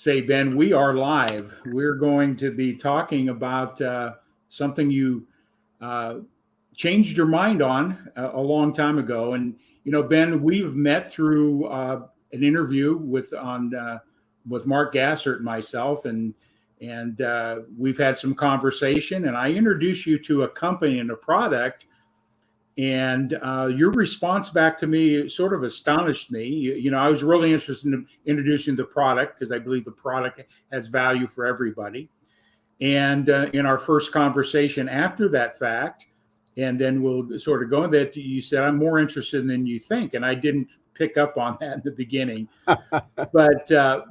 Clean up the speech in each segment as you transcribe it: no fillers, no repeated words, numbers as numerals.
say, Ben, we are live. We're going to be talking about something you uh, changed your mind on a long time ago. And Ben, we've met through an interview with Mark Gassert and myself, and we've had some conversation. And I introduced you to a company and a product. And your response back to me sort of astonished me. I was really interested in introducing the product because I believe the product has value for everybody. And in our first conversation after that fact, and then we'll sort of go into that, you said, I'm more interested than you think. And I didn't pick up on that in the beginning. But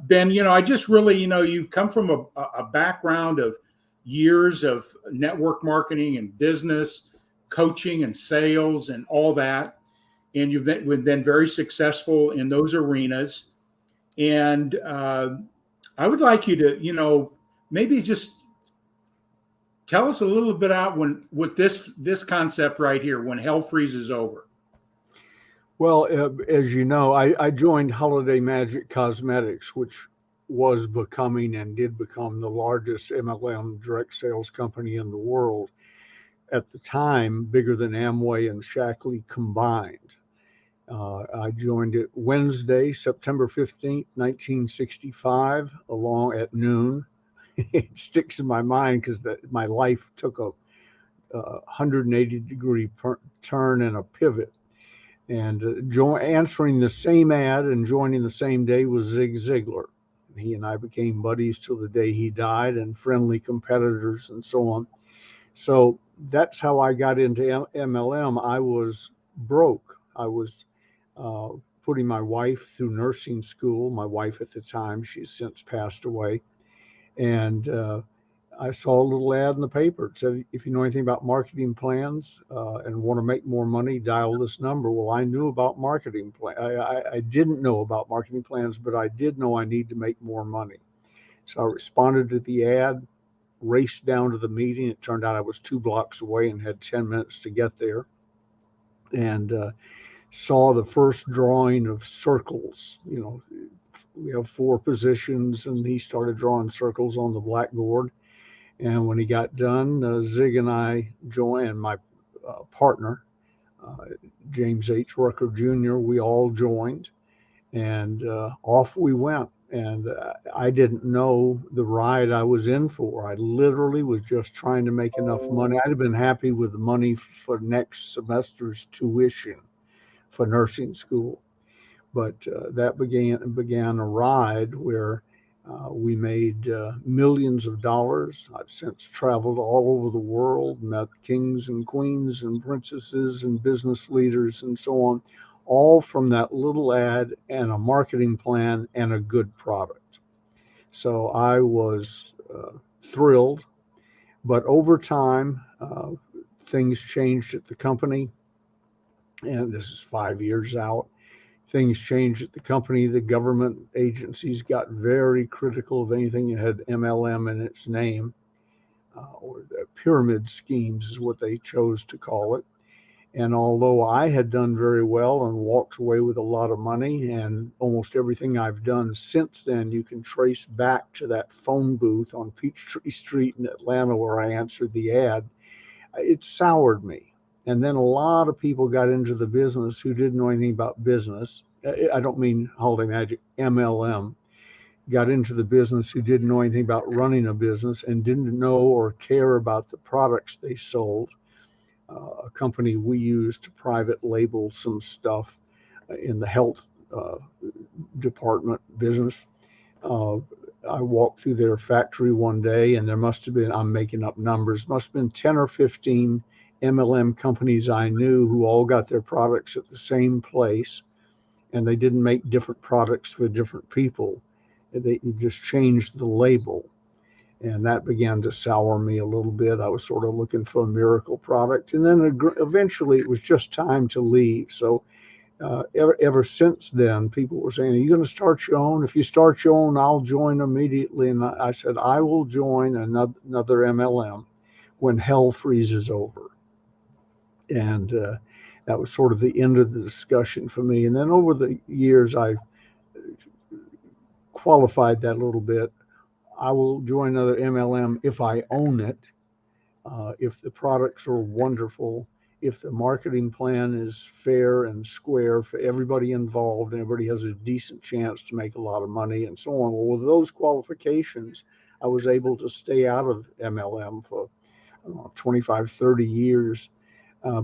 Ben, I just really, you come from a background of years of network marketing and business coaching and sales and all that. And you've been very successful in those arenas. And I would like you to, maybe just tell us a little bit out with this concept right here, when hell freezes over. Well, as you know, I joined Holiday Magic Cosmetics, which was becoming and did become the largest MLM direct sales company in the world. At the time, bigger than Amway and Shackley combined. I joined it Wednesday, September 15th, 1965, along at noon. It sticks in my mind because my life took a 180-degree turn and a pivot. And answering the same ad and joining the same day was Zig Ziglar. He and I became buddies till the day he died, and friendly competitors and so on. So that's how I got into MLM. I was broke. I was putting my wife through nursing school. My wife at the time, she's since passed away. And I saw a little ad in the paper. It said, if you know anything about marketing plans and want to make more money, dial this number. Well, I knew about marketing plans. I didn't know about marketing plans, but I did know I need to make more money. So I responded to the ad, raced down to the meeting. It turned out I was 2 blocks away and had 10 minutes to get there. And saw the first drawing of circles. We have 4 positions, and he started drawing circles on the blackboard. And when he got done, Zig and I joined, and my partner, James H. Rucker Jr., we all joined, and off we went. And I didn't know the ride I was in for. I literally was just trying to make enough money. I'd have been happy with the money for next semester's tuition for nursing school. But that began a ride where we made millions of dollars. I've since traveled all over the world, met kings and queens and princesses and business leaders and so on, all from that little ad and a marketing plan and a good product. So I was thrilled. But over time, things changed at the company. And this is 5 years out. Things changed at the company. The government agencies got very critical of anything that had MLM in its name, or the pyramid schemes is what they chose to call it. And although I had done very well and walked away with a lot of money, and almost everything I've done since then, you can trace back to that phone booth on Peachtree Street in Atlanta where I answered the ad, it soured me. And then a lot of people got into the business who didn't know anything about business. I don't mean Holiday Magic, MLM. Got into the business who didn't know anything about running a business and didn't know or care about the products they sold. A company we used to private label some stuff in the health department business. I walked through their factory one day, and there must have been, I'm making up numbers, must have been 10 or 15 MLM companies I knew who all got their products at the same place, and they didn't make different products for different people. They just changed the label, and that began to sour me a little bit. I was sort of looking for a miracle product, and then eventually it was just time to leave. So ever since then, people were saying, are you going to start your own? If you start your own, I'll join immediately. And I said, I will join another MLM when hell freezes over. And that was sort of the end of the discussion for me. And then over the years, I qualified that a little bit. I will join another MLM if I own it, if the products are wonderful, if the marketing plan is fair and square for everybody involved, and everybody has a decent chance to make a lot of money and so on. Well, with those qualifications, I was able to stay out of MLM for 25, 30 years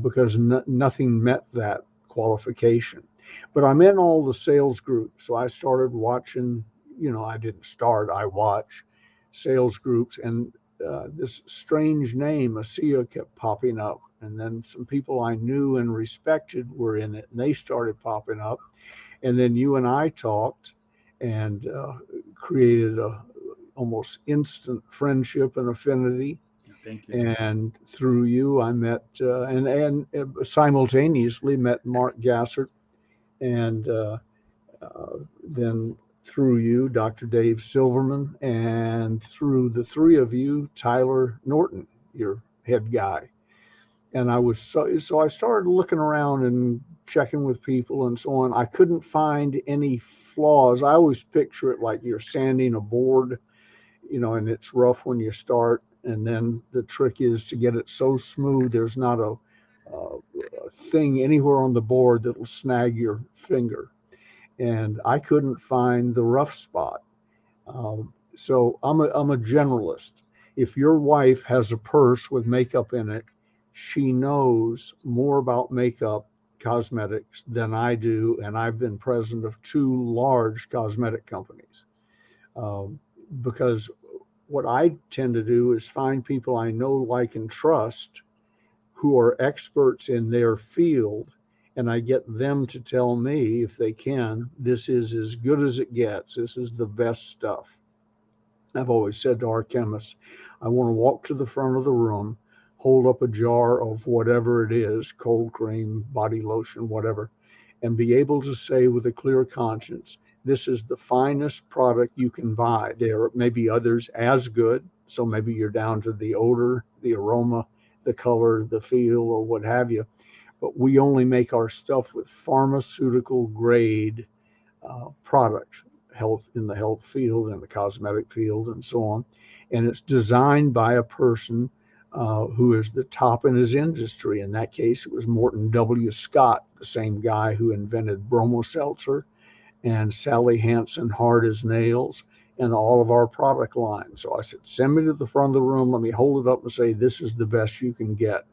because nothing met that qualification. But I'm in all the sales groups. So I started watching, I didn't start, I watch sales groups. And this strange name, ASEA, kept popping up. And then some people I knew and respected were in it, and they started popping up. And then you and I talked and created a almost instant friendship and affinity. Thank you. And through you, I met and simultaneously met Mark Gassert, and then through you, Dr. Dave Silverman, and through the three of you, Tyler Norton, your head guy. And I was so I started looking around and checking with people and so on. I couldn't find any flaws. I always picture it like you're sanding a board, and it's rough when you start. And then the trick is to get it so smooth there's not a thing anywhere on the board that'll snag your finger. And I couldn't find the rough spot. So I'm a generalist. If your wife has a purse with makeup in it, she knows more about makeup cosmetics than I do, and I've been president of two large cosmetic companies. Because what I tend to do is find people I know, like, and trust who are experts in their field, and I get them to tell me, if they can, this is as good as it gets. This is the best stuff. I've always said to our chemists, I want to walk to the front of the room, hold up a jar of whatever it is, cold cream, body lotion, whatever, and be able to say with a clear conscience, this is the finest product you can buy. There may be others as good, so maybe you're down to the odor, the aroma, the color, the feel, or what have you. But we only make our stuff with pharmaceutical grade products, in the health field and the cosmetic field and so on. And it's designed by a person who is the top in his industry. In that case, it was Morton W. Scott, the same guy who invented Bromo Seltzer, and Sally Hansen Hard as Nails, and all of our product line. So I said, send me to the front of the room. Let me hold it up and say, this is the best you can get.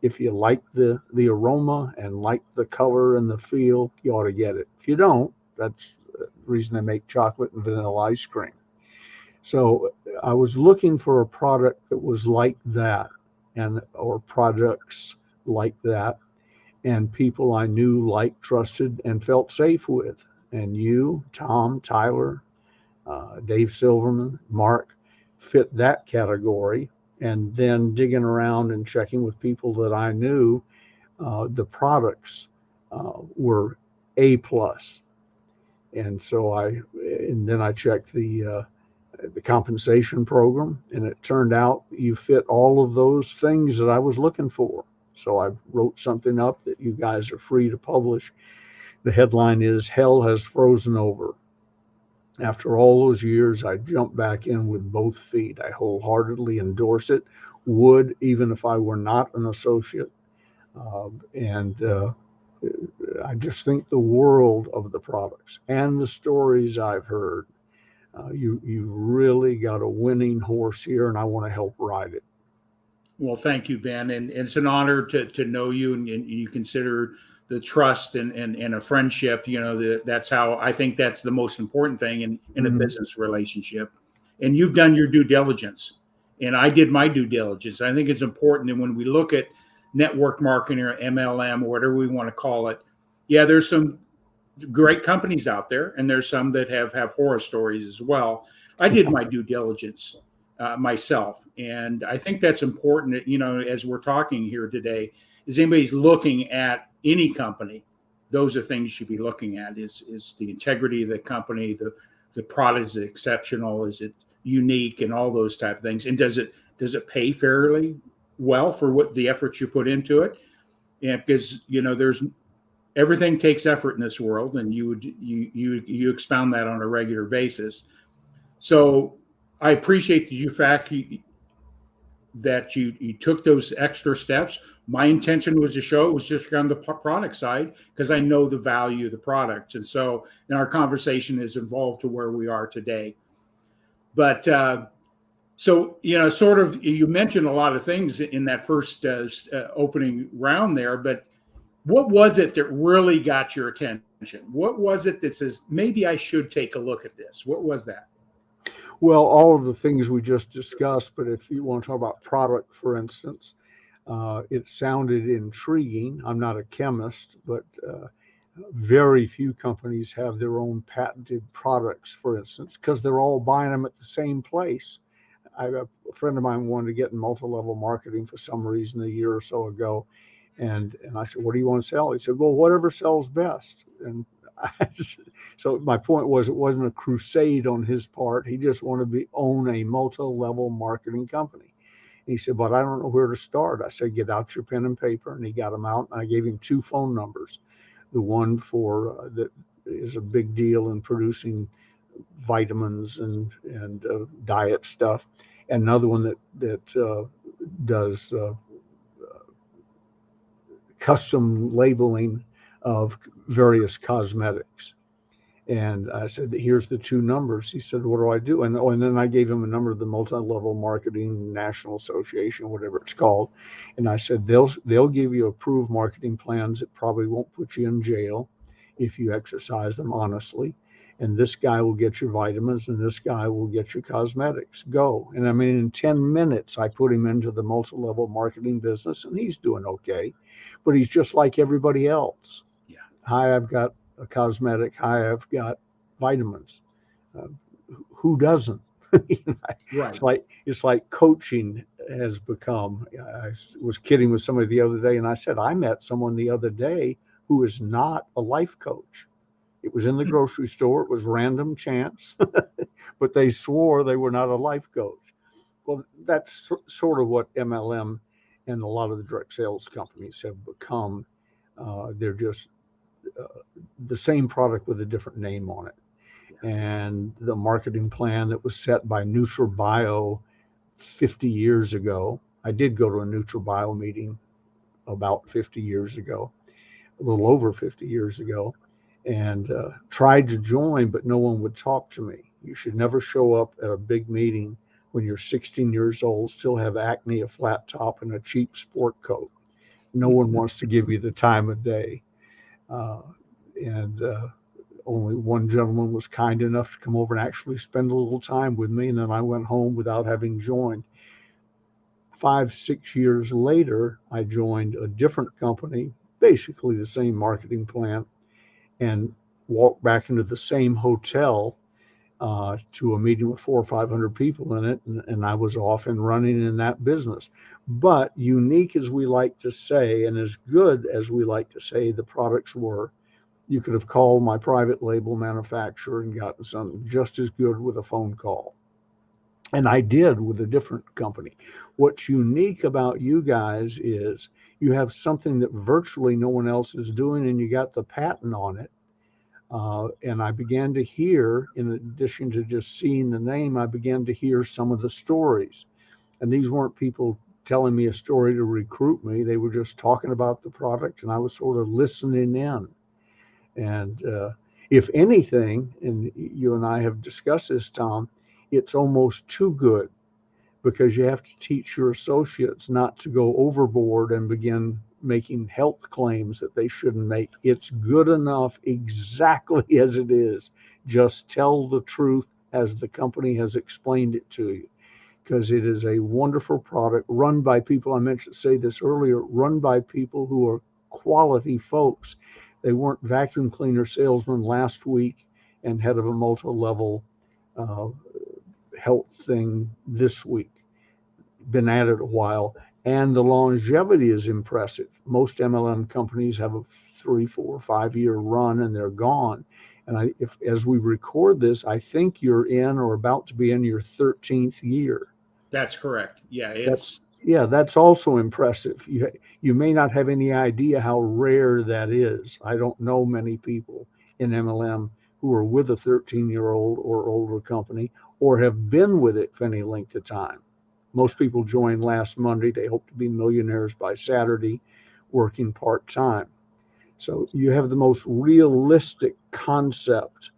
If you like the aroma and like the color and the feel, you ought to get it. If you don't, that's the reason they make chocolate and vanilla ice cream. So I was looking for a product that was like that, or products like that, and people I knew, liked, trusted, and felt safe with. And you, Tom, Tyler, Dave Silverman, Mark, fit that category. And then digging around and checking with people that I knew, the products were A plus. And then I checked the compensation program, and it turned out you fit all of those things that I was looking for. So I wrote something up that you guys are free to publish. The headline is Hell Has Frozen Over. After all those years, I jumped back in with both feet. I wholeheartedly endorse it, would even if I were not an associate. I just think the world of the products and the stories I've heard. You really got a winning horse here, and I want to help ride it. Well, thank you, Ben. And it's an honor to know you, and you consider the trust and a friendship. That's how I think that's the most important thing in a business relationship. And you've done your due diligence, and I did my due diligence. I think it's important that when we look at network marketing or MLM or whatever we want to call it, yeah, there's some great companies out there, and there's some that have horror stories as well. I did my due diligence myself, and I think that's important. As we're talking here today, is anybody's looking at any company, those are things you should be looking at. Is the integrity of the company, the product, is it exceptional, is it unique, and all those type of things, and does it pay fairly well for what the efforts you put into it? And because there's everything takes effort in this world, and you expound that on a regular basis. So I appreciate the fact that you took those extra steps. My intention was to show it was just on the product side because I know the value of the product, and so and our conversation has evolved to where we are today. But so sort of, you mentioned a lot of things in that first opening round there, but what was it that really got your attention? What was it that says maybe I should take a look at this? What was that? Well, all of the things we just discussed, but if you want to talk about product, for instance, it sounded intriguing. I'm not a chemist, but very few companies have their own patented products, for instance, because they're all buying them at the same place. A friend of mine wanted to get in multi-level marketing for some reason a year or so ago. And I said, what do you want to sell? He said, well, whatever sells best. And so my point was, it wasn't a crusade on his part. He just wanted to own a multi-level marketing company. And he said, but I don't know where to start. I said, get out your pen and paper. And he got them out. And I gave him 2 phone numbers. The one for that is a big deal in producing vitamins and diet stuff, and another one that does custom labeling of various cosmetics. And I said, here's the 2 numbers. He said, what do I do? And then I gave him a number of the multi-level marketing national association, whatever it's called. And I said, they'll give you approved marketing plans that probably won't put you in jail if you exercise them honestly. And this guy will get your vitamins, and this guy will get your cosmetics. Go. And I mean, in 10 minutes, I put him into the multi-level marketing business, and he's doing okay. But he's just like everybody else. Yeah. Hi, I've got a cosmetic. Hi, I've got vitamins. Who doesn't? Right. It's like coaching has become. I was kidding with somebody the other day, and I said, I met someone the other day who is not a life coach. It was in the grocery store. It was random chance, but they swore they were not a life coach. Well, that's sort of what MLM and a lot of the direct sales companies have become. They're just the same product with a different name on it. And the marketing plan that was set by NutraBio 50 years ago. I did go to a NutraBio meeting about 50 years ago, a little over 50 years ago, and tried to join, but no one would talk to me. You should never show up at a big meeting when you're 16 years old, still have acne, a flat top, and a cheap sport coat. No one wants to give you the time of day. And only one gentleman was kind enough to come over and actually spend a little time with me, and then I went home without having joined. 5-6 years later, I joined a different company, basically the same marketing plan, and walked back into the same hotel to a meeting with 400 or 500 people in it, and I was off and running in that business. But unique as we like to say, and as good as we like to say the products were, you could have called my private label manufacturer and gotten something just as good with a phone call. And I did with a different company. What's unique about you guys is you have something that virtually no one else is doing, and you got the patent on it. And I began to hear, in addition to just seeing the name, I began to hear some of the stories. And these weren't people telling me a story to recruit me. They were just talking about the product, and I was sort of listening in. And if anything, and you and I have discussed this, Tom, it's almost too good, because you have to teach your associates not to go overboard and begin making health claims that they shouldn't make. It's good enough exactly as it is. Just tell the truth as the company has explained it to you, because it is a wonderful product run by people, I mentioned say this earlier, run by people who are quality folks. They weren't vacuum cleaner salesmen last week and head of a multi-level health thing this week. Been at it a while, and the longevity is impressive. Most MLM companies have a 3, 4, 5-year run and they're gone. And as we record this, I think you're in or about to be in your 13th year. That's correct. Yeah, That's Yeah, that's also impressive. You may not have any idea how rare that is. I don't know many people in MLM who are with a 13-year-old or older company or have been with it for any length of time. Most people joined last Monday. They hope to be millionaires by Saturday, working part-time. So you have the most realistic concept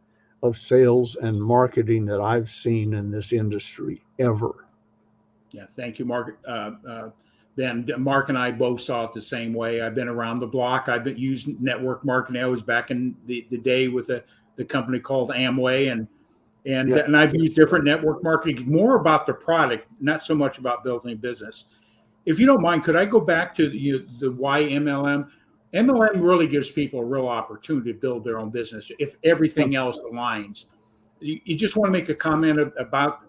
of sales and marketing that I've seen in this industry ever. Yeah, thank you, Mark. Ben, Mark and I both saw it the same way. I've been around the block. I've been using network marketing. I was back in the day with the company called Amway, Yeah. and I've used different network marketing, more about the product, not so much about building a business. If you don't mind, could I go back to the why MLM? MLM really gives people a real opportunity to build their own business if everything else aligns. You just want to make a comment about,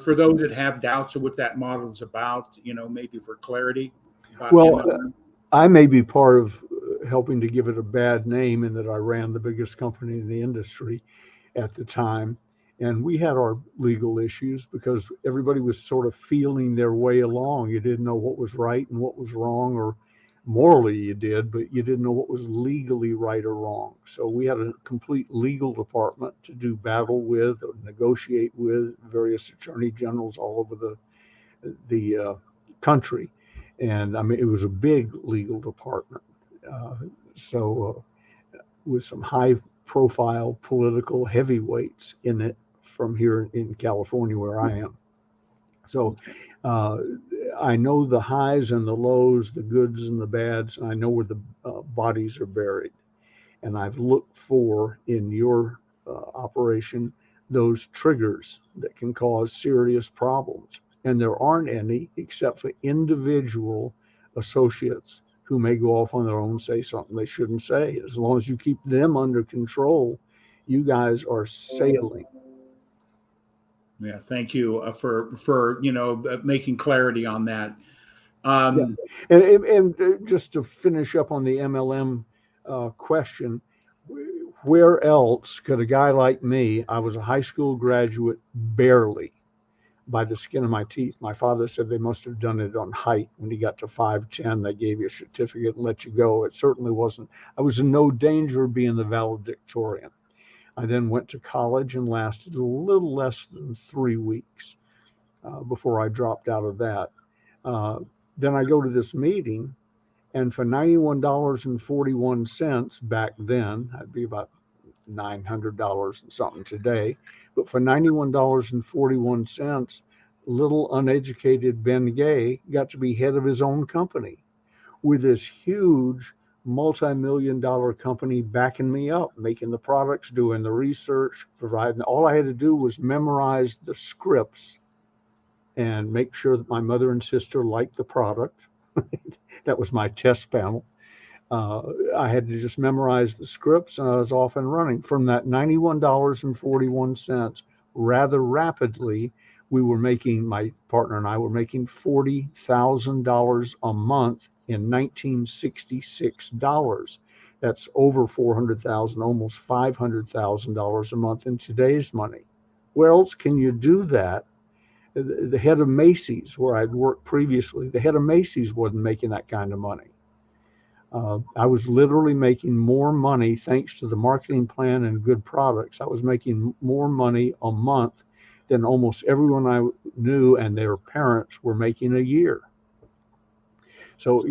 for those that have doubts of what that model is about, maybe for clarity about Well, MLM. I may be part of helping to give it a bad name in that I ran the biggest company in the industry at the time. And we had our legal issues because everybody was sort of feeling their way along. You didn't know what was right and what was wrong, or morally you did, but you didn't know what was legally right or wrong. So we had a complete legal department to do battle with or negotiate with various attorney generals all over the country. And I mean, it was a big legal department. Uh, so with some high profile political heavyweights in it from here in California where I am. So uh, I know the highs and the lows, the goods and the bads, and I know where the bodies are buried. And I've looked for in your operation those triggers that can cause serious problems. And there aren't any except for individual associates who may go off on their own and say something they shouldn't say. As long as you keep them under control, you guys are sailing. Yeah, thank you for making clarity on that. Yeah. Um, And just to finish up on the MLM question, where else could a guy like me, I was a high school graduate barely by the skin of my teeth. My father said they must have done it on height. When he got to 5'10", they gave you a certificate and let you go. It certainly wasn't. I was in no danger of being the valedictorian. I then went to college and lasted a little less than 3 weeks before I dropped out of that. Uh, then I go to this meeting, and for $91.41 back then, that'd be about $900 and something today, but for $91.41, little uneducated Ben Gay got to be head of his own company with this huge multi-million dollar company backing me up, making the products, doing the research, providing. All I had to do was memorize the scripts and make sure that my mother and sister liked the product. That was my test panel. I had to just memorize the scripts, and I was off and running. From that $91.41, rather rapidly, my partner and I were making $40,000 a month in 1966 dollars. That's over 400,000, almost $500,000 a month in today's money. Where else can you do that? The head of Macy's, where I'd worked previously, the head of Macy's wasn't making that kind of money. I was literally making more money thanks to the marketing plan and good products. I was making more money a month than almost everyone I knew and their parents were making a year. So,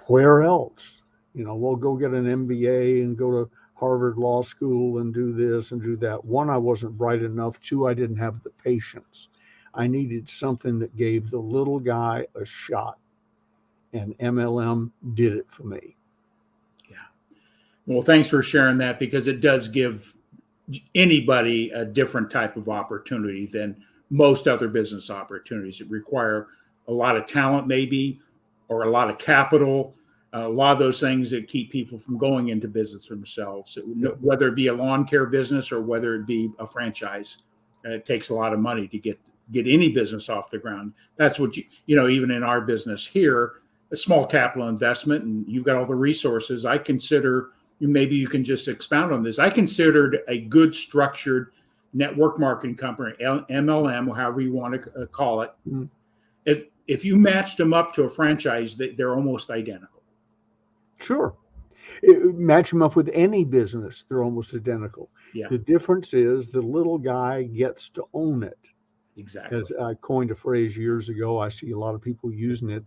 where else? We'll go get an MBA and go to Harvard Law School and do this and do that. One, I wasn't bright enough. Two, I didn't have the patience. I needed something that gave the little guy a shot, and MLM did it for me. yeah. Well, thanks for sharing that, because it does give anybody a different type of opportunity than most other business opportunities. It require a lot of talent, maybe, or a lot of capital, a lot of those things that keep people from going into business themselves, whether it be a lawn care business or whether it be a franchise. It takes a lot of money to get any business off the ground. That's what even in our business here, a small capital investment, and you've got all the resources. I consider, maybe you can just expound on this. I considered a good structured network marketing company, MLM, or however you want to call it, if you matched them up to a franchise, they're almost identical. Sure. Match them up with any business, they're almost identical. Yeah, The difference is the little guy gets to own it. exactly. As I coined a phrase years ago, I see a lot of people using it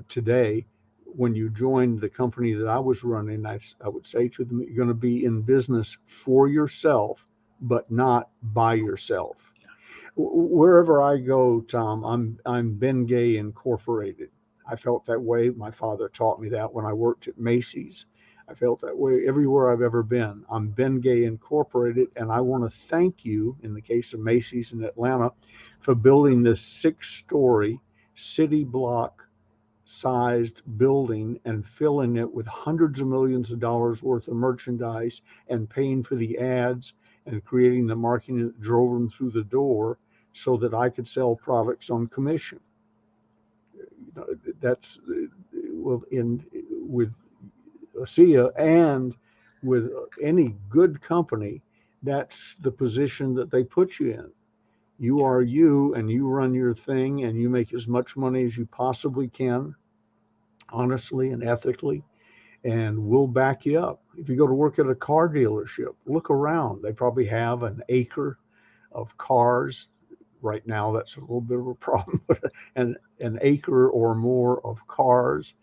today. When you joined the company that I was running, I would say to them, you're going to be in business for yourself, but not by yourself. Yeah. Wherever I go, Tom, I'm Ben Gay Incorporated. I felt that way. My father taught me that when I worked at Macy's. I felt that way everywhere I've ever been. I'm Ben Gay Incorporated, and I want to thank you, in the case of Macy's in Atlanta, for building this 6-story city block sized building and filling it with hundreds of millions of dollars worth of merchandise and paying for the ads and creating the marketing that drove them through the door so that I could sell products on commission. That's well, in with ASEA and with any good company, that's the position that they put you in. You Yeah. are you, and you run your thing, and you make as much money as you possibly can, honestly and ethically, and we'll back you up. If you go to work at a car dealership, look around. They probably have an acre of cars. Right now, that's a little bit of a problem, and an acre or more of cars,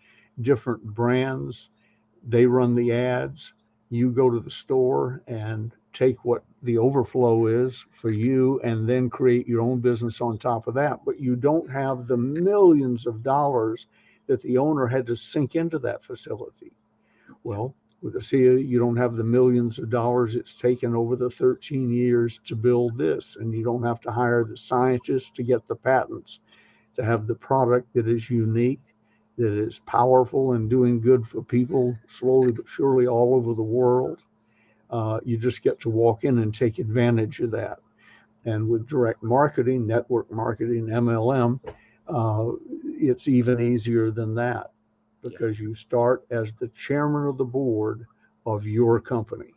different brands. They run the ads. You go to the store and take what the overflow is for you and then create your own business on top of that. But you don't have the millions of dollars that the owner had to sink into that facility. Well, with ASEA, you don't have the millions of dollars it's taken over the 13 years to build this, and you don't have to hire the scientists to get the patents to have the product that is unique, that is powerful and doing good for people slowly but surely all over the world. You just get to walk in and take advantage of that. And with direct marketing, network marketing, MLM, it's even easier than that Yeah. because you start as the chairman of the board of your company.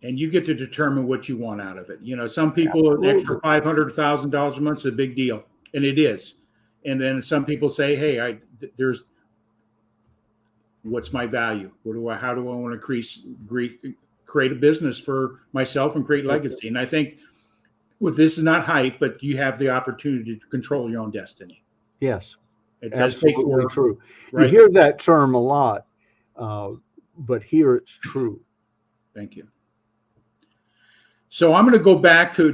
And you get to determine what you want out of it. Some people, an extra Absolutely. $500,000 a month is a big deal, and it is. And then some people say, "Hey, there's what's my value? How do I want to create a business for myself and create legacy?" And I think with this is not hype, but you have the opportunity to control your own destiny. Yes, It does take absolutely work, true. You right? hear that term a lot, but here it's true. Thank you. So I'm going to go back to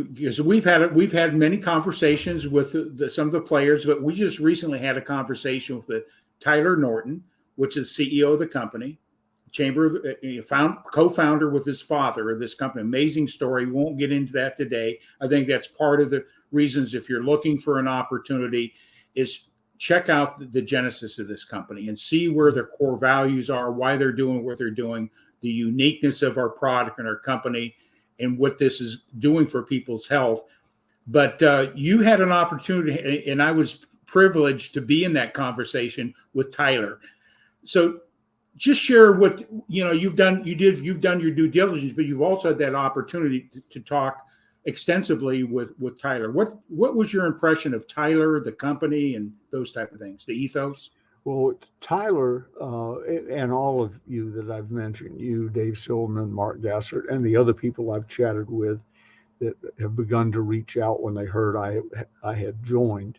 because we've had many conversations with some of the players, but we just recently had a conversation with Tyler Norton, which is CEO of the company, co-founder with his father of this company. Amazing story. We won't get into that today. I think that's part of the reasons if you're looking for an opportunity is check out the genesis of this company and see where their core values are, why they're doing what they're doing, the uniqueness of our product and our company, and what this is doing for people's health. But you had an opportunity, and I was privileged to be in that conversation with Tyler. So just share what you've done. You've done your due diligence, but you've also had that opportunity to talk extensively with Tyler. What was your impression of Tyler, the company, and those type of things, the ethos? Well, Tyler and all of you that I've mentioned, you, Dave Silverman, Mark Gassert, and the other people I've chatted with that have begun to reach out when they heard I had joined.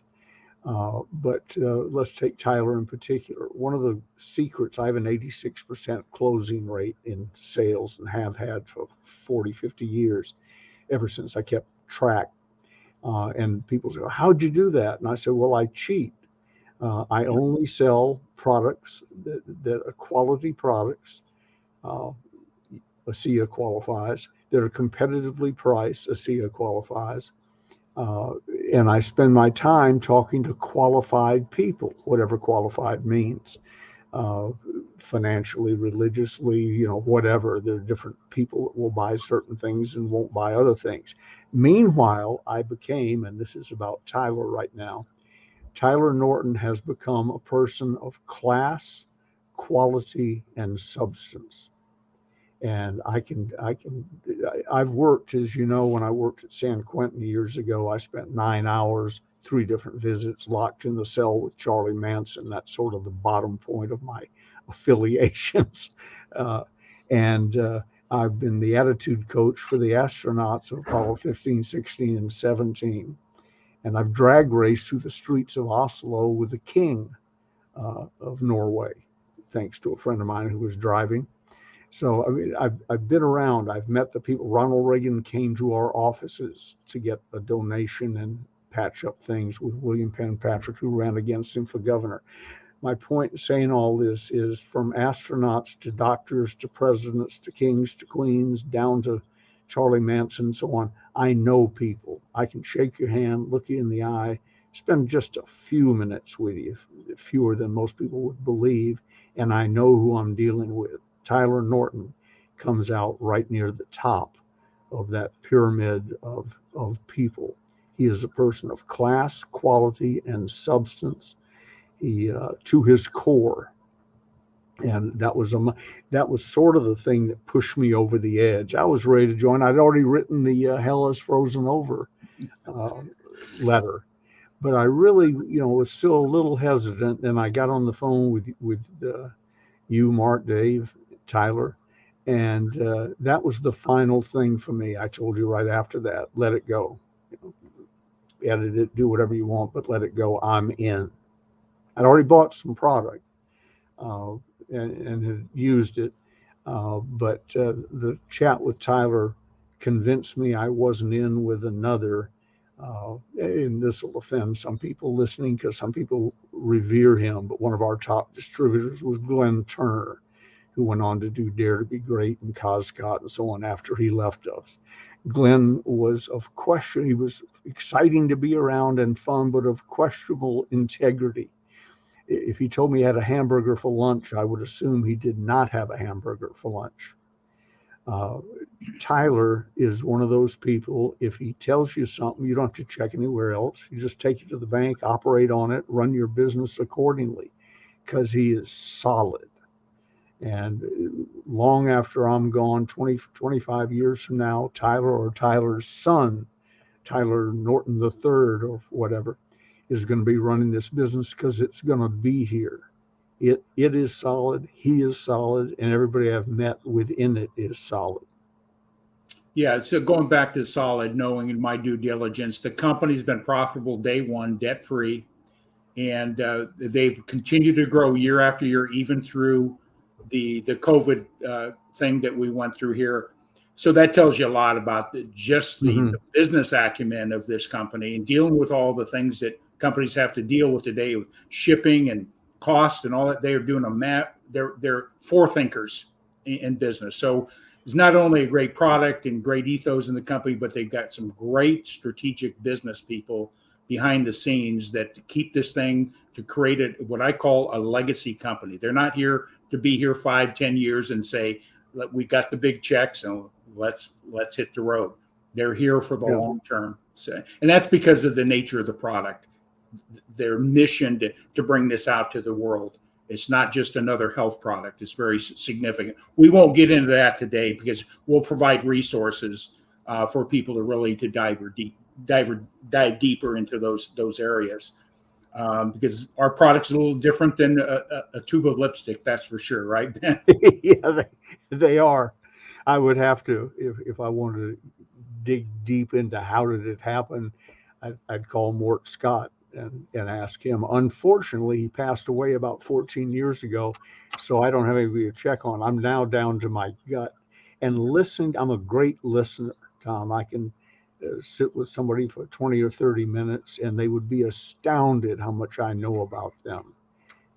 But let's take Tyler in particular. One of the secrets, I have an 86% closing rate in sales and have had for 40, 50 years, ever since I kept track. And people say, how'd you do that? And I said, well, I cheat. I only sell products that are quality products. ASEA qualifies. That are competitively priced. ASEA qualifies. And I spend my time talking to qualified people, whatever qualified means, financially, religiously, whatever. There are different people that will buy certain things and won't buy other things. Meanwhile, I became, and this is about Tyler right now, Tyler Norton has become a person of class, quality, and substance. And I've worked, as you know, when I worked at San Quentin years ago, I spent 9 hours, 3 different visits, locked in the cell with Charlie Manson. That's sort of the bottom point of my affiliations. Uh, and I've been the attitude coach for the astronauts of Apollo 15, 16, and 17. And I've drag raced through the streets of Oslo with the king of Norway, thanks to a friend of mine who was driving. So I mean, I've been around. I've met the people. Ronald Reagan came to our offices to get a donation and patch up things with William Penn Patrick, who ran against him for governor. My point in saying all this is, from astronauts to doctors to presidents to kings to queens down to Charlie Manson and so on, I know people. I can shake your hand, look you in the eye, spend just a few minutes with you, fewer than most people would believe, and I know who I'm dealing with. Tyler Norton comes out right near the top of that pyramid of people. He is a person of class, quality, and substance. He to his core, and that was sort of the thing that pushed me over the edge. I was ready to join. I'd already written the Hell Is Frozen Over letter, but I really, was still a little hesitant. And I got on the phone with you, Mark, Dave, Tyler, and that was the final thing for me. I told you right after that, let it go. Edit it, do whatever you want, but let it go. I'm in. I'd already bought some product and had used it, but the chat with Tyler convinced me I wasn't in with another. And this will offend some people listening because some people revere him, but one of our top distributors was Glenn Turner, who went on to do Dare to Be Great and Coscott and so on after he left us. Glenn was he was exciting to be around and fun, but of questionable integrity. If he told me he had a hamburger for lunch, I would assume he did not have a hamburger for lunch. Tyler is one of those people, if he tells you something, you don't have to check anywhere else. You just take it to the bank, operate on it, run your business accordingly, because he is solid. And long after I'm gone, 25 years from now, Tyler or Tyler's son, Tyler Norton III or whatever, is going to be running this business because it's going to be here. It is solid. He is solid, and everybody I've met within it is solid. Yeah, so going back to solid, knowing in my due diligence, the company's been profitable day one, debt free, and they've continued to grow year after year, even through the COVID thing that we went through here. So that tells you a lot about the business acumen of this company and dealing with all the things that companies have to deal with today with shipping and cost and all that. They are doing they're forethinkers in business. So it's not only a great product and great ethos in the company, but they've got some great strategic business people behind the scenes that keep this thing to create what I call a legacy company. They're not here to be here 5-10 years and say, we got the big checks and let's hit the road. They're here for the long term. So, and that's because of the nature of the product. Their mission to bring this out to the world. It's not just another health product. It's very significant. We won't get into that today because we'll provide resources for people to really dive deeper into those areas. Because our product's a little different than a tube of lipstick, that's for sure, right, Ben? Yeah, they are. I would have to, if I wanted to dig deep into how did it happen, I'd call Mort Scott and ask him. Unfortunately, he passed away about 14 years ago, so I don't have anybody to check on. I'm now down to my gut and listening. I'm a great listener, Tom. I can sit with somebody for 20 or 30 minutes and they would be astounded how much I know about them,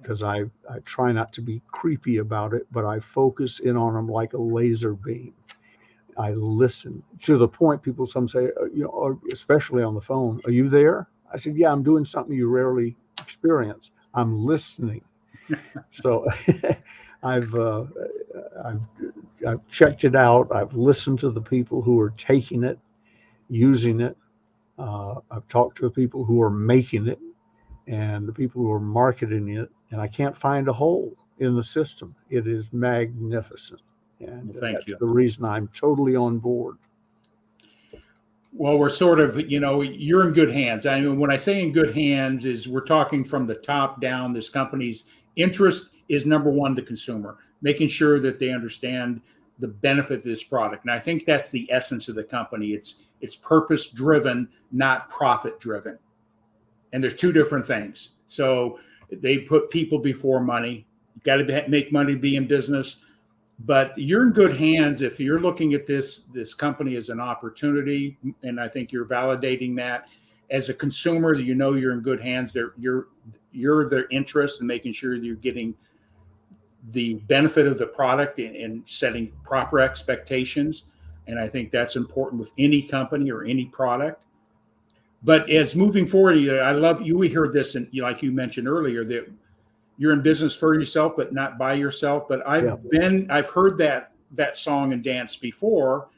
because I try not to be creepy about it, but I focus in on them like a laser beam. I listen to the point some say, especially on the phone, are you there? I said, yeah, I'm doing something you rarely experience. I'm listening. So I've checked it out. I've listened to the people who are taking it, using it. I've talked to the people who are making it and the people who are marketing it, and I can't find a hole in the system. It is magnificent. And Thank that's you. the reason I'm totally on board. Well, we're sort of, you're in good hands. I mean, when I say in good hands, is we're talking from the top down. This company's interest is number one, the consumer, making sure that they understand the benefit of this product. And I think that's the essence of the company. It's purpose driven, not profit driven. And there's two different things. So they put people before money. You got to make money to be in business. But you're in good hands if you're looking at this company as an opportunity, and I think you're validating that. As a consumer, you're in good hands. You're their interest in making sure that you're getting the benefit of the product and setting proper expectations. And I think that's important with any company or any product. But as moving forward, I love you. We heard this, and like you mentioned earlier, that you're in business for yourself, but not by yourself. But I've heard that song and dance before,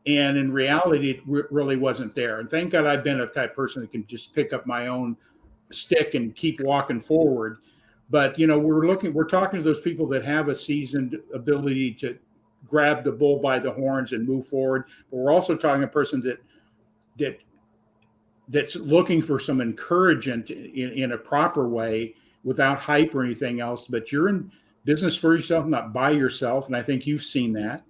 and in reality, it really wasn't there. And thank God I've been a type of person that can just pick up my own stick and keep walking forward. But we're talking to those people that have a seasoned ability to grab the bull by the horns and move forward. But we're also talking to a person that's looking for some encouragement in a proper way, without hype or anything else. But you're in business for yourself, not by yourself. And I think you've seen that.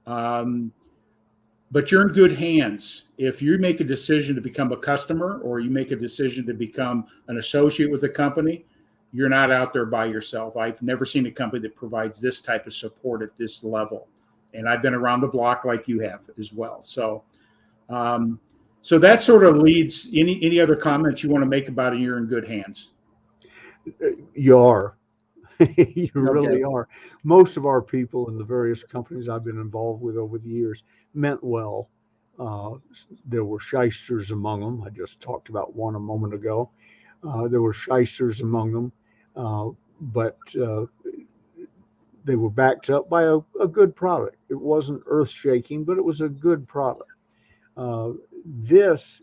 But you're in good hands. If you make a decision to become a customer, or you make a decision to become an associate with a company, you're not out there by yourself. I've never seen a company that provides this type of support at this level. And I've been around the block like you have as well. So that sort of leads any other comments you want to make about it. You're in good hands. You are. You really are. Most of our people in the various companies I've been involved with over the years meant well. There were shysters among them. I just talked about one a moment ago. There were shysters among them, but they were backed up by a good product. It wasn't earth-shaking, but it was a good product. This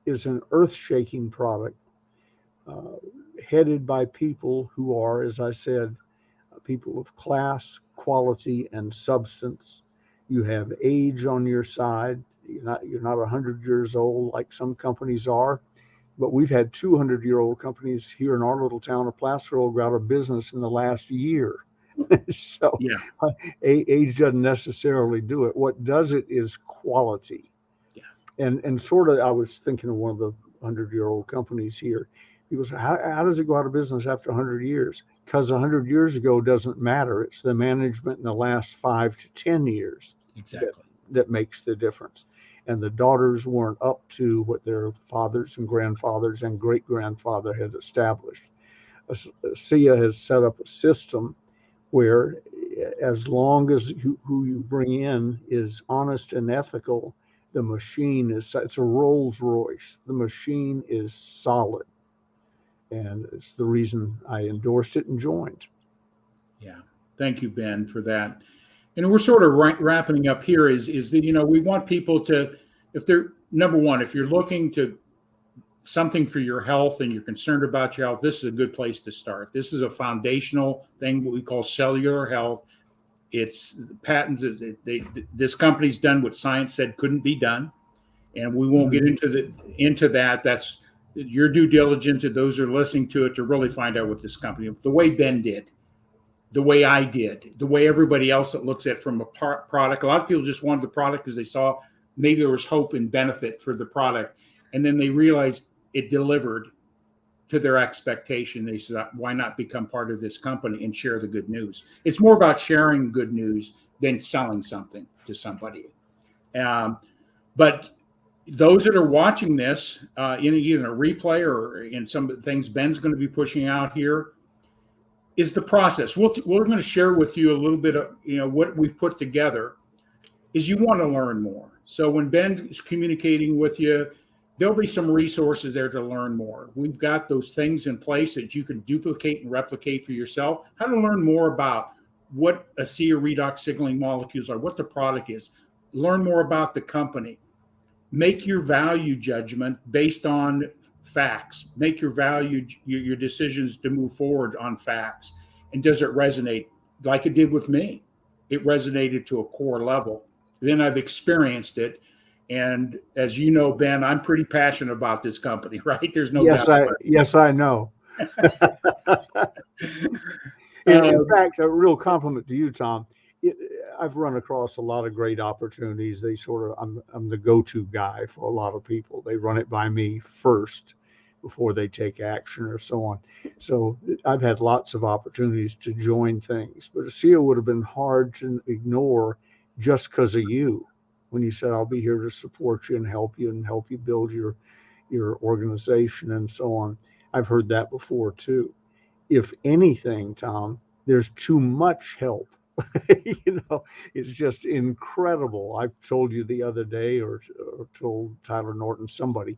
is an earth-shaking product, headed by people who are, as I said, people of class, quality, and substance. You have age on your side. You're not 100 years old like some companies are, but we've had 200-year-old companies here in our little town of Placerville go out of business in the last year. So age doesn't necessarily do it. What does it is quality. And sort of, I was thinking of one of the 100-year-old companies here. People say, how does it go out of business after 100 years? Because 100 years ago doesn't matter. It's the management in the last 5 to 10 years that makes the difference. And the daughters weren't up to what their fathers and grandfathers and great-grandfather had established. ASEA has set up a system where, as long as who you bring in is honest and ethical, the machine it's a Rolls Royce. The machine is solid. And it's the reason I endorsed it and joined. Yeah. Thank you, Ben, for that. And we're sort of wrapping up here is that, we want people to, if they're, number one, if you're looking to something for your health and you're concerned about your health, this is a good place to start. This is a foundational thing, what we call cellular health. It's patents. This company's done what science said couldn't be done. And we won't get into that. That's your due diligence, and those who are listening to it, to really find out what this company, the way Ben did, the way I did, the way everybody else that looks at it from a product. A lot of people just wanted the product because they saw maybe there was hope and benefit for the product. And then they realized it delivered to their expectation. They said, why not become part of this company and share the good news? It's more about sharing good news than selling something to somebody. But those that are watching this in either a replay or in some of the things Ben's going to be pushing out here is the process. We're going to share with you a little bit of what we've put together. Is you want to learn more. So when Ben is communicating with you, there'll be some resources there to learn more. We've got those things in place that you can duplicate and replicate for yourself. How to learn more about what ASEA redox signaling molecules are, what the product is. Learn more about the company. Make your value judgment based on facts. Make your your decisions to move forward on facts. And does it resonate like it did with me? It resonated to a core level. Then I've experienced it. And as you know, Ben, I'm pretty passionate about this company, right? There's no Yes, doubt I about yes I know. it. In fact, a real compliment to you, Tom. It, I've run across a lot of great opportunities. They sort of, I'm the go-to guy for a lot of people. They run it by me first before they take action or so on. So I've had lots of opportunities to join things, but ASEA would have been hard to ignore just because of you. When you said, I'll be here to support you and help you build your organization and so on. I've heard that before too. If anything, Tom, there's too much help. You know, it's just incredible. I told you the other day, or told Tyler Norton, somebody,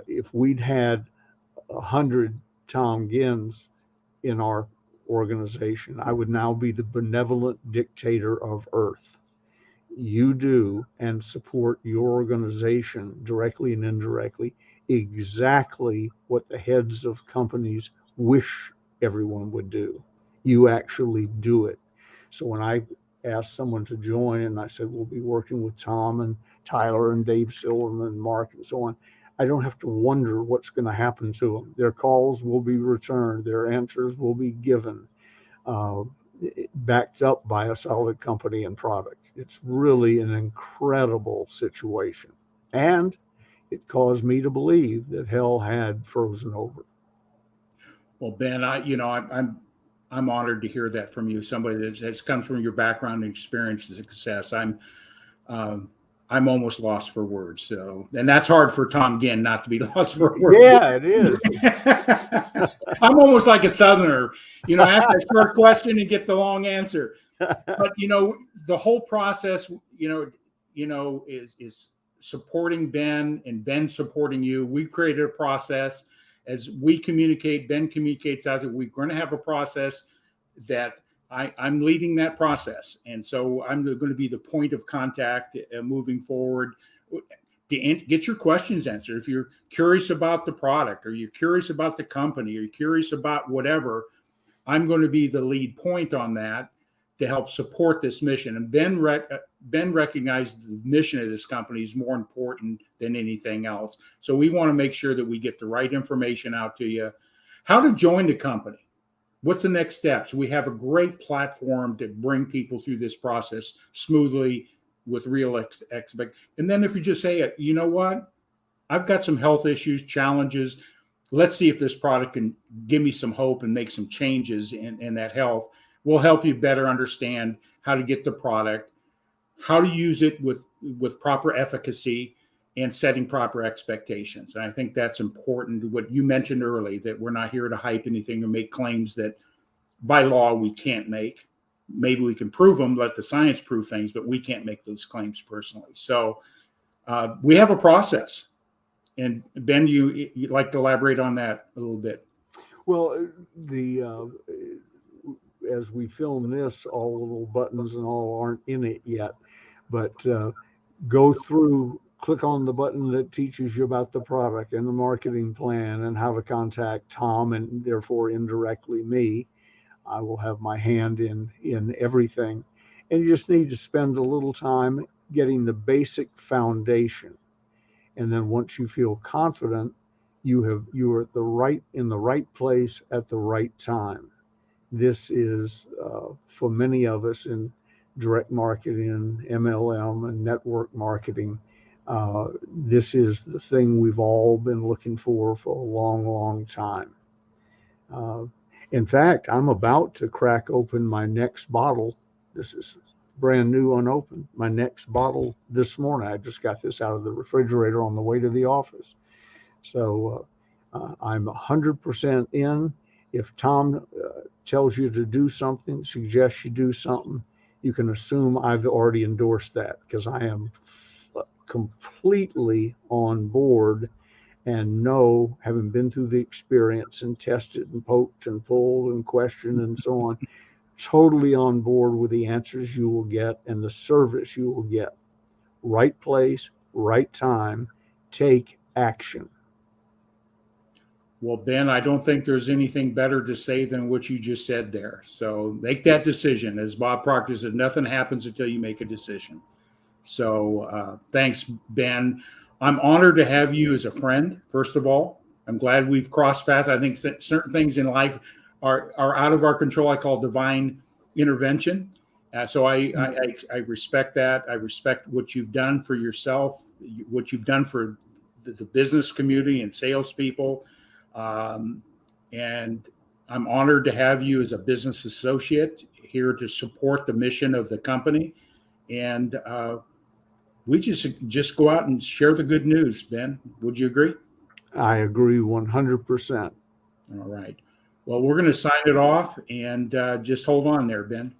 if we'd had 100 Tom Gins in our organization, I would now be the benevolent dictator of Earth. You do and support your organization directly and indirectly exactly what the heads of companies wish everyone would do. You actually do it. So when I asked someone to join and I said, we'll be working with Tom and Tyler and Dave Silverman and Mark and so on, I don't have to wonder what's going to happen to them. Their calls will be returned, their answers will be given. Uh, Backed up by a solid company and product. It's really an incredible situation. And it caused me to believe that hell had frozen over. Well, Ben, I'm honored to hear that from you. Somebody that has comes from your background and experience and success. Um, I'm almost lost for words. So, and that's hard for Tom Ginn not to be lost for words. Yeah, it is. I'm almost like a Southerner, ask a short question and get the long answer. But the whole process, is supporting Ben and Ben supporting you. We created a process. As we communicate, Ben communicates out that we're going to have a process that I'm leading that process. And so I'm going to be the point of contact moving forward to get your questions answered. If you're curious about the product, or you're curious about the company, or you're curious about whatever, I'm going to be the lead point on that to help support this mission. And Ben recognized the mission of this company is more important than anything else. So we want to make sure that we get the right information out to you. How to join the company. What's the next steps? We have a great platform to bring people through this process smoothly with real expect. And then if you just say, you know what, I've got some health issues, challenges. Let's see if this product can give me some hope and make some changes in that health. We'll help you better understand how to get the product, how to use it with proper efficacy, and setting proper expectations. And I think that's important. What you mentioned early, that we're not here to hype anything or make claims that by law we can't make. Maybe we can prove them, let the science prove things, but we can't make those claims personally. So we have a process. And Ben, you'd like to elaborate on that a little bit? Well, as we film this, all the little buttons and all aren't in it yet, but go through, click on the button that teaches you about the product and the marketing plan and how to contact Tom and therefore indirectly me. I will have my hand in everything. And you just need to spend a little time getting the basic foundation. And then once you feel confident, you are in the right place at the right time. This is for many of us in direct marketing, MLM, and network marketing. This is the thing we've all been looking for a long, long time. In fact, I'm about to crack open my next bottle. This is brand new, unopened. My next bottle this morning. I just got this out of the refrigerator on the way to the office. So I'm 100% in. If Tom tells you to do something, suggests you do something, you can assume I've already endorsed that, because I am completely on board and know, having been through the experience and tested and poked and pulled and questioned and so on, totally on board with the answers you will get and the service you will get. Right place, right time, take action. Well, Ben, I don't think there's anything better to say than what you just said there. So make that decision. As Bob Proctor said, nothing happens until you make a decision. So thanks, Ben. I'm honored to have you as a friend, first of all. I'm glad we've crossed paths. I think certain things in life are out of our control. I call divine intervention. So I respect that. I respect what you've done for yourself, what you've done for the business community and salespeople. And I'm honored to have you as a business associate here to support the mission of the company. And we just go out and share the good news, Ben. Would you agree? I agree 100%. All right. Well, we're going to sign it off and just hold on there, Ben.